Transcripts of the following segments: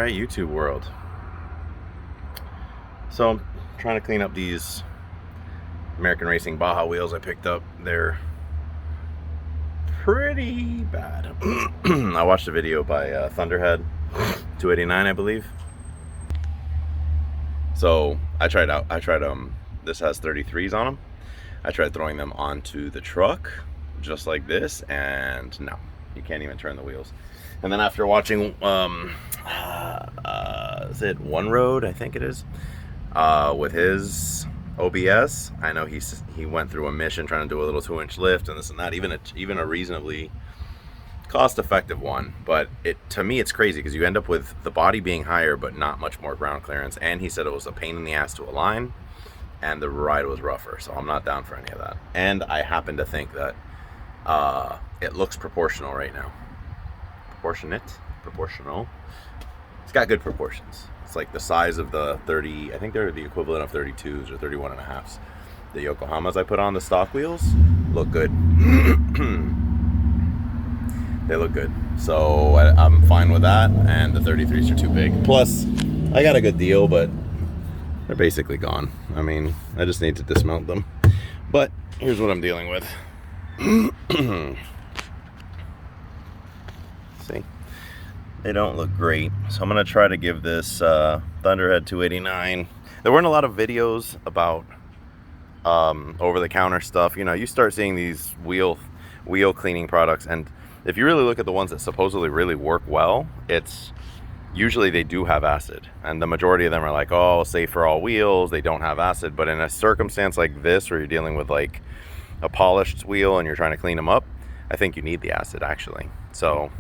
Alright, YouTube world. So I'm trying to clean up these American Racing Baja wheels I picked up. They're pretty bad. I watched a video by Thunderhead 289, I believe. So I tried this has 33s on them. I tried throwing them onto the truck just like this, and no, you can't even turn the wheels. And then after watching is it One Road, I think it is, with his OBS, I know he went through a mission trying to do a little 2-inch lift and this and that, even a reasonably cost-effective one. But to me it's crazy because you end up with the body being higher but not much more ground clearance, and he said it was a pain in the ass to align and the ride was rougher, so I'm not down for any of that. And I happen to think that it looks proportional right now. Proportional. It's got good proportions. It's like the size of the 30, I think they're the equivalent of 32s or 31 and a halves. The Yokohamas I put on the stock wheels look good. They look good. So I'm fine with that, and the 33s are too big. Plus, I got a good deal, but they're basically gone. I mean, I just need to dismount them. But here's what I'm dealing with. See? They don't look great. So I'm going to try to give this Thunderhead 289. There weren't a lot of videos about over-the-counter stuff. You know, you start seeing these wheel cleaning products, and if you really look at the ones that supposedly really work well, it's usually they do have acid. And the majority of them are like, oh, safe for all wheels, they don't have acid. But in a circumstance like this, where you're dealing with like a polished wheel and you're trying to clean them up, I think you need the acid actually. So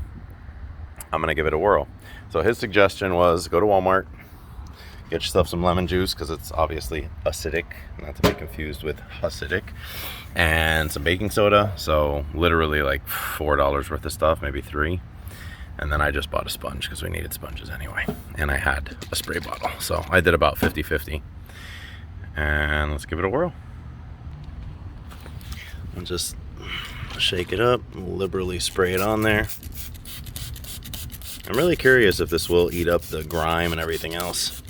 I'm gonna give it a whirl. So his suggestion was go to Walmart, get yourself some lemon juice because it's obviously acidic, not to be confused with acidic, and some baking soda. So literally like $4 worth of stuff, maybe $3. And then I just bought a sponge because we needed sponges anyway, and I had a spray bottle, so I did about 50-50. And let's give it a whirl. I'll just shake it up, liberally spray it on there. I'm really curious if this will eat up the grime and everything else.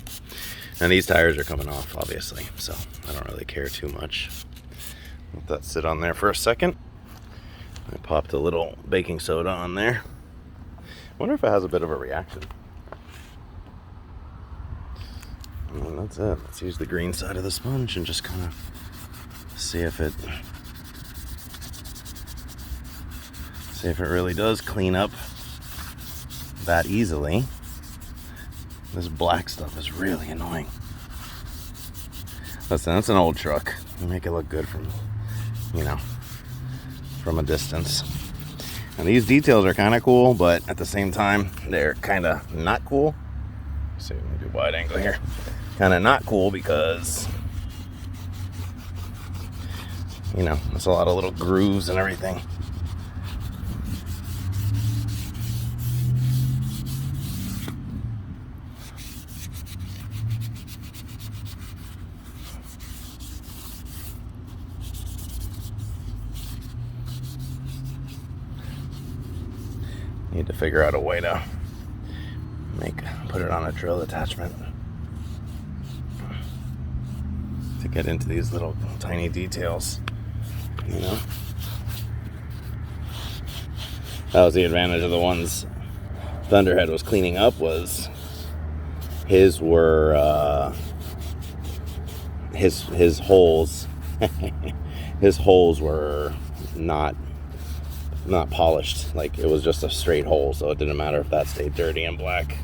And these tires are coming off, obviously, so I don't really care too much. Let that sit on there for a second. I popped a little baking soda on there. I wonder if it has a bit of a reaction. And that's it. Let's use the green side of the sponge and just kind of see if it really does clean up that easily. This black stuff is really annoying. Listen, that's an old truck. You make it look good from, you know, from a distance. And these details are kind of cool, but at the same time, they're kind of not cool. Let's see, let me do wide angle here. Kind of not cool because, you know, there's a lot of little grooves and everything. Need to figure out a way to put it on a drill attachment to get into these little tiny details, you know. That was the advantage of the ones Thunderhead was cleaning up, was his were his holes his holes were not polished. Like, it was just a straight hole, so it didn't matter if that stayed dirty and black.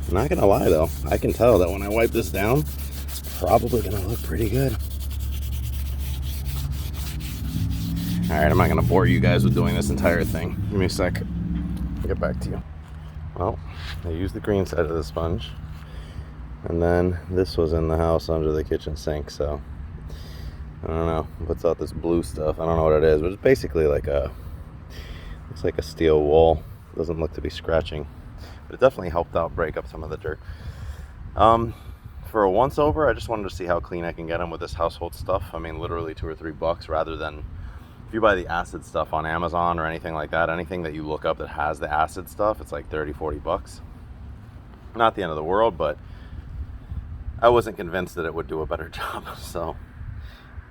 I'm not gonna lie though, I can tell that when I wipe this down, it's probably gonna look pretty good. Alright, I'm not gonna bore you guys with doing this entire thing. Give me a sec. I'll get back to you. Well, I used the green side of the sponge, and then this was in the house under the kitchen sink, so I don't know, it puts out this blue stuff. I don't know what it is, but it's basically like it's like a steel wool. It doesn't look to be scratching, but it definitely helped out break up some of the dirt. For a once over, I just wanted to see how clean I can get them with this household stuff. I mean, literally $2 or $3 rather than if you buy the acid stuff on Amazon or anything like that, anything that you look up that has the acid stuff, it's like 30-40 bucks. Not the end of the world, but I wasn't convinced that it would do a better job. So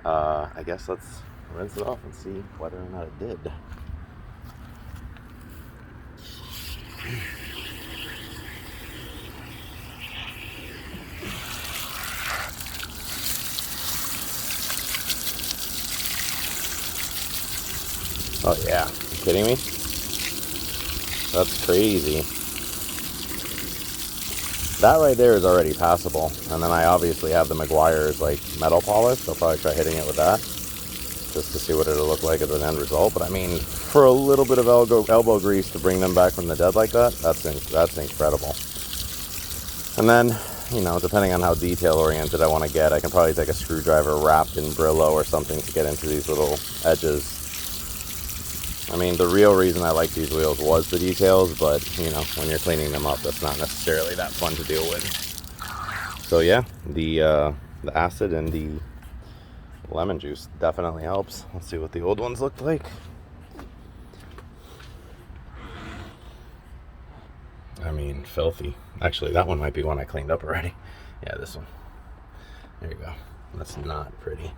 I guess let's rinse it off and see whether or not it did. Oh yeah, you kidding me? That's crazy. That right there is already passable. And then I obviously have the Meguiar's like metal polish. I'll probably try hitting it with that just to see what it'll look like as an end result. But I mean, for a little bit of elbow grease to bring them back from the dead like that, that's incredible. And then, you know, depending on how detail oriented I want to get, I can probably take a screwdriver wrapped in Brillo or something to get into these little edges. I mean, the real reason I like these wheels was the details, but, you know, when you're cleaning them up, that's not necessarily that fun to deal with. So yeah, the acid and the lemon juice definitely helps. Let's see what the old ones looked like. I mean, filthy. Actually, that one might be one I cleaned up already. Yeah, this one. There you go. That's not pretty.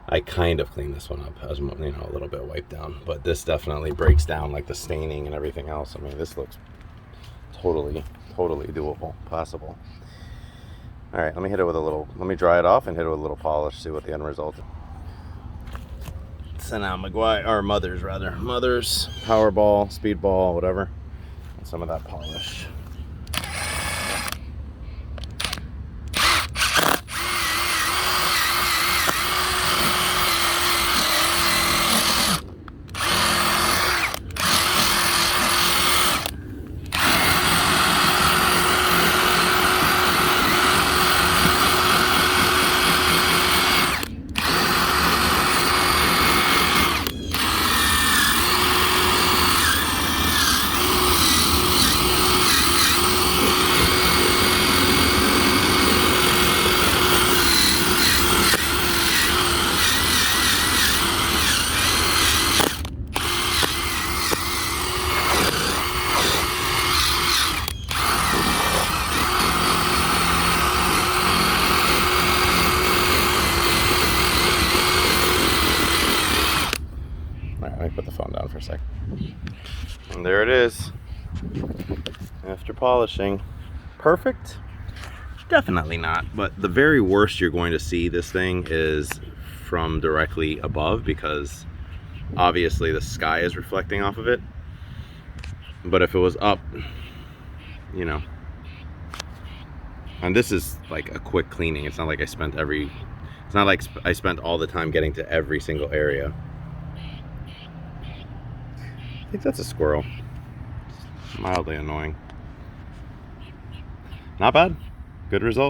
I kind of cleaned this one up, as you know, a little bit wiped down, but this definitely breaks down like the staining and everything else. I mean, this looks totally doable, possible. All right, let me hit it with a little, let me dry it off and hit it with a little polish, see what the end result is. So now Meguiar, or Mother's Powerball, Speedball, whatever, and some of that polish. Put the phone down for a sec. And there it is. After polishing. Perfect? Definitely not. But the very worst you're going to see this thing is from directly above, because obviously the sky is reflecting off of it. But if it was up, you know. And this is like a quick cleaning. It's not like I spent all the time getting to every single area. I think that's a squirrel. It's mildly annoying. Not bad. Good result.